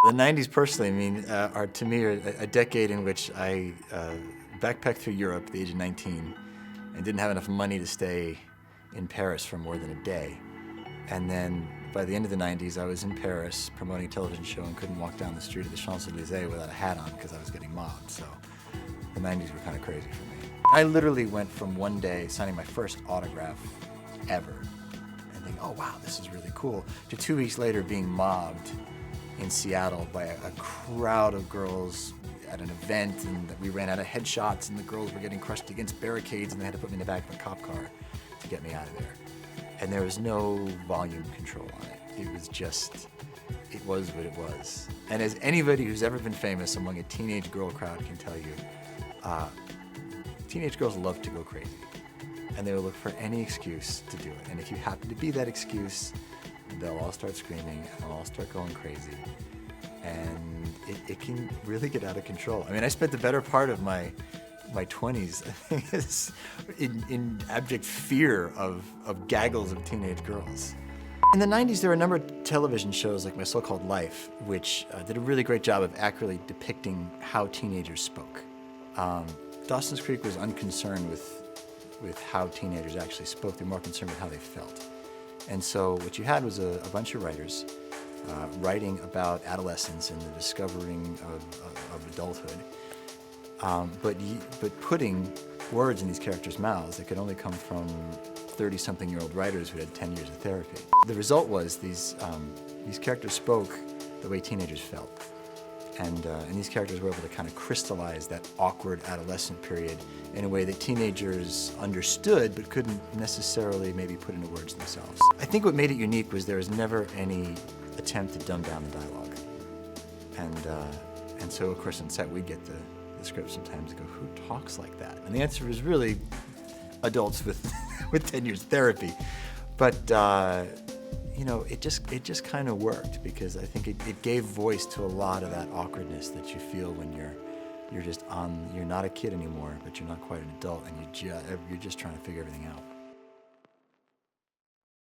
The 90s personally, I mean, are to me a decade in which I backpacked through Europe at the age of 19 and didn't have enough money to stay in Paris for more than a day. And then by the end of the 90s, I was in Paris promoting a television show and couldn't walk down the street of the Champs-Élysées without a hat on because I was getting mobbed. So the 90s were kind of crazy for me. I literally went from one day signing my first autograph ever and thinking, oh wow, this is really cool, to 2 weeks later being mobbed in Seattle by a crowd of girls at an event, and we ran out of headshots and the girls were getting crushed against barricades and they had to put me in the back of a cop car to get me out of there. And there was no volume control on it. It was just, it was what it was. And as anybody who's ever been famous among a teenage girl crowd can tell you, teenage girls love to go crazy. And they will look for any excuse to do it. And if you happen to be that excuse, they'll all start screaming and they'll all start going crazy. And it can really get out of control. I mean, I spent the better part of my 20s, I think, in abject fear of gaggles of teenage girls. In the 90s, there were a number of television shows like My So-Called Life, which did a really great job of accurately depicting how teenagers spoke. Dawson's Creek was unconcerned with how teenagers actually spoke. They were more concerned with how they felt. And so what you had was a bunch of writers writing about adolescence and the discovering of adulthood, but putting words in these characters' mouths that could only come from 30-something-year-old writers who had 10 years of therapy. The result was these characters spoke the way teenagers felt. And these characters were able to kind of crystallize that awkward adolescent period in a way that teenagers understood but couldn't necessarily maybe put into words themselves. I think what made it unique was there was never any attempt to dumb down the dialogue. And so, of course, on set we'd get the script sometimes and go, who talks like that? And the answer was really adults with 10 years of therapy. But you know, it just kind of worked because I think it gave voice to a lot of that awkwardness that you feel when you're not a kid anymore, but you're not quite an adult, and you're just trying to figure everything out.